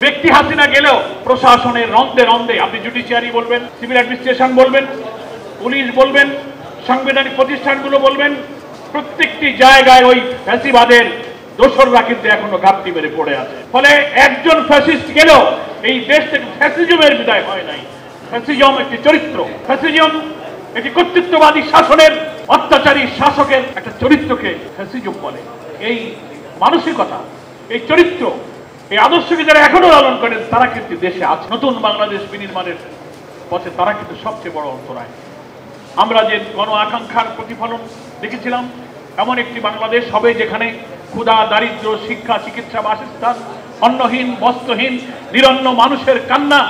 ব্যক্তি হাসিনা গেলেও প্রশাসনের রন্ধে রন্ধে আপনি জুডিশিয়ারি বলবেন, সিভিল অ্যাডমিনিস্ট্রেশন বলবেন, পুলিশ বলবেন, সাংবিধানিক প্রতিষ্ঠানগুলো বলবেন, প্রত্যেকটি জায়গায় ওই ফ্যাসিবাদের দোসররা কিন্তু এখনো ঘাপটি মেরে পড়ে আছে। ফলে একজন ফ্যাসিস্ট গেলেও এই দেশ থেকে ফ্যাসিজমের বিদায় হয় নাই। ফ্যাসিজম একটি চরিত্র, ফ্যাসিজম একটি কর্তৃত্ববাদী শাসনের, অত্যাচারী শাসকের একটা চরিত্রকে ফ্যাসিজম বলে। এই মানসিকতা, এই চরিত্র, এই আদর্শকে যারা এখনো লালন করেন তারা কিন্তু দেশে আছে। নতুন বাংলাদেশ বিনির্মাণের পথে তারা কিন্তু সবচেয়ে বড় অন্তরায়। আমরা যে গণ আকাঙ্ক্ষার প্রতিফলন দেখেছিলাম, এমন একটি বাংলাদেশ হবে যেখানে ক্ষুধা, দারিদ্র, শিক্ষা, চিকিৎসা, বাসস্থান, অন্নহীন, বস্ত্রহীন, নিরন্ন মানুষের কান্না,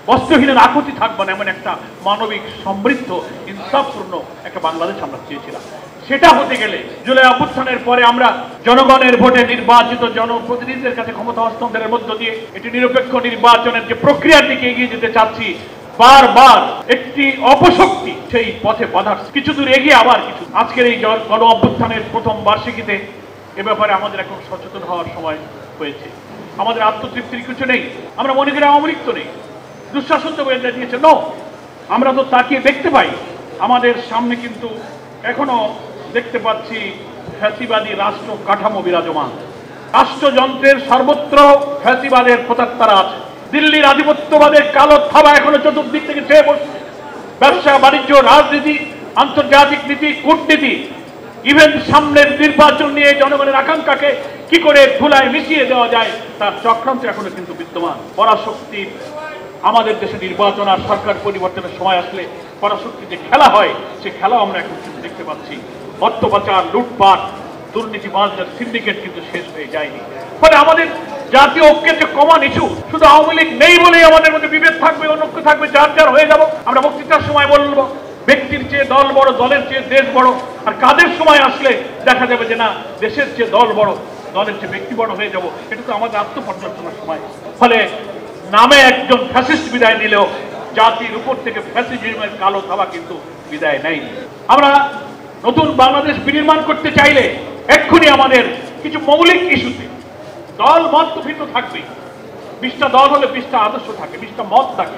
বস্ত্রহীনের আকুতি থাকবে না, এমন একটা মানবিক, সমৃদ্ধ, ইনসাফপূর্ণ একটা বাংলাদেশ আমরা চেয়েছিলাম। সেটা হতে গেলে জুলাই অভ্যুত্থানের পরে আমরা জনগণের ভোটে নির্বাচিত জনপ্রতিনিধিদের কাছে ক্ষমতা হস্তান্তরের মধ্য দিয়ে এটি নিরপেক্ষ নির্বাচনের যে প্রক্রিয়ার দিকে এগিয়ে যেতে চাচ্ছি, বারবার একটি অপশক্তি সেই পথে বাধা, কিছু দূর এগিয়ে আবার কিছু। আজকের এই গণ অভ্যুত্থানের প্রথম বার্ষিকীতে এ ব্যাপারে আমাদের এখন সচেতন হওয়ার সময় হয়েছে। আমাদের আত্মতৃপ্তির কিছু নেই। আমরা মনে করি আওয়ামী লীগ তো নেই, দুঃশাসন তো বেঁধে দিয়েছে। নো, আমরা তো তাকিয়ে দেখতে পাই আমাদের সামনে কিন্তু এখনো দেখতে পাচ্ছি ফ্যাসিবাদী রাষ্ট্র কাঠামো বিরাজমান। রাষ্ট্রযন্ত্রের সর্বত্র ফ্যাসিবাদের প্রতাত্তারা আছে। দিল্লির আধিপত্যবাদের কালো থাবা এখনো চতুর্দিক থেকে চেয়ে বসছে। ব্যবসা, বাণিজ্য, রাজনীতি, আন্তর্জাতিক নীতি, কূটনীতি, ইভেন সামনের নির্বাচন নিয়ে জনগণের আকাঙ্ক্ষাকে কি করে ধুলায় মিশিয়ে দেওয়া যায় তার চক্রান্ত এখনো কিন্তু বিদ্যমান। পরাশক্তি আমাদের দেশে নির্বাচন আর সরকার পরিবর্তনের সময় আসলে পরাশক্তি যে খেলা হয় সে খেলাও আমরা এখন কিন্তু দেখতে পাচ্ছি। অর্থ পাচার, লুটপাট, দুর্নীতিবাজদের সিন্ডিকেট কিন্তু শেষ হয়ে যায়নি। ফলে আমাদের জাতীয় ঐক্যের যে কমন ইস্যু, শুধু আওয়ামী লীগ নেই বলেই আমাদের মধ্যে বিভেদ থাকবে, অনৈক্য থাকবে, যার যার হয়ে যাব। আমরা বক্তৃতার সময় বলবো ব্যক্তির চেয়ে দল বড়, দলের চেয়ে দেশ বড়। আর কাদের সময় আসলে দেখা যাবে যে না, দেশের চেয়ে দল বড়, দলের চেয়ে ব্যক্তি বড় হয়ে যাব। এটা তো আমাদের আত্মপর্যালোচনার সময়। ফলে নামে একজন ফ্যাসিস্ট বিদায় নিলেও জাতির উপর থেকে ফ্যাসিজমের কালো থাবা কিন্তু বিদায় নেয়নি। আমরা নতুন বাংলাদেশ বিনির্মাণ করতে চাইলে এক্ষুনি আমাদের কিছু মৌলিক ইস্যুতে দল মত তো ভিন্ন থাকবেই। 20টা দল হলে 20টা আদর্শ থাকে, 20টা মত থাকে,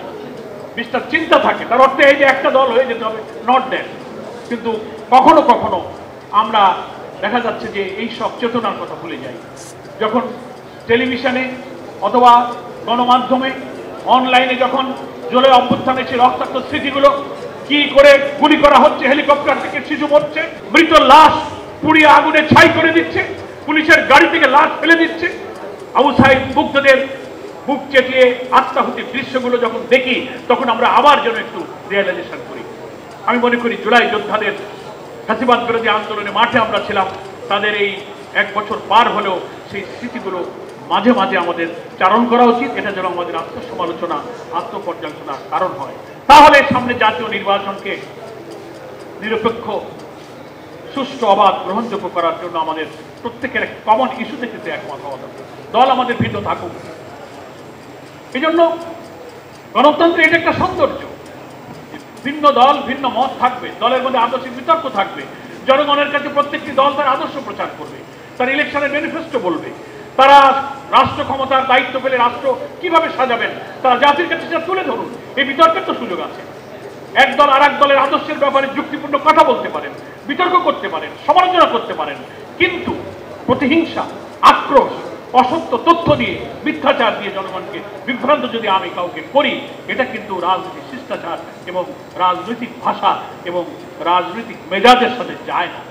20টা চিন্তা থাকে। তার অর্থে এই যে একটা দল হয়ে যেতে হবে, নট দ্যাট। কিন্তু কখনো কখনো আমরা দেখা যাচ্ছে যে এই সব চেতনার কথা ভুলে যাই। যখন টেলিভিশনে অথবা গণমাধ্যমে, অনলাইনে যখন জুলাই অভ্যুত্থানের সেই রক্তাক্ত স্মৃতিগুলো, কি করে গুলি করা হচ্ছে, হেলিকপ্টার থেকে শিশু মরছে, মৃত লাশ পুড়িয়ে আগুনে ছাই করে দিচ্ছে, পুলিশের গাড়ি থেকে লাশ ফেলে দিচ্ছে, আবু সাইদ মুগ্ধদের বুক চেটিয়ে আত্মাহুতির দৃশ্যগুলো যখন দেখি তখন আমরা আবার যেন একটু রিয়েলাইজেশন করি। আমি মনে করি জুলাই যোদ্ধাদের ফ্যাসিবাদ বিরোধী আন্দোলনে মাঠে আমরা ছিলাম, তাদের এই 1 বছর পার হলেও সেই স্মৃতিগুলো মাঝে মাঝে আমাদের চারণ করা উচিত। এটা যেন আমাদের আত্মসমালোচনা, আত্মপর্যালোচনার কারণ হয়। তাহলে সামনে জাতীয় নির্বাচনকে নিরপেক্ষ, সুষ্ঠু, অবাধ, গ্রহণযোগ্য করার জন্য আমাদের প্রত্যেকের কমন ইস্যুতে কিন্তু একমত হওয়া দরকার। দল আমাদের ভিন্ন থাকুক। এই জন্য গণতন্ত্রে এটা একটা সৌন্দর্য। ভিন্ন দল, ভিন্ন মত থাকবে, দলের মধ্যে আদর্শিক বিতর্ক থাকবে। জনগণের কাছে প্রত্যেকটি দল তার আদর্শ প্রচার করবে, তার ইলেকশনের ম্যানিফেস্টো বলবে, তারা রাষ্ট্র ক্ষমতার দায়িত্ব পেলে রাষ্ট্র কিভাবে সাজাবেন তারা জাতির কাছে সেটা তুলে ধরুন। এই বিতর্কের তো সুযোগ আছে। এক দল আর এক দলের আদর্শের ব্যাপারে যুক্তিপূর্ণ কথা বলতে পারেন, বিতর্ক করতে পারেন, সমালোচনা করতে পারেন, কিন্তু প্রতিহিংসা, আক্রোশ, অসত্য তথ্য দিয়ে, মিথ্যাচার দিয়ে জনগণকে বিভ্রান্ত যদি আমি কাউকে করি, এটা কিন্তু রাজনীতির শিষ্টাচার এবং রাজনৈতিক ভাষা এবং রাজনৈতিক মেজাজের সাথে যায় না।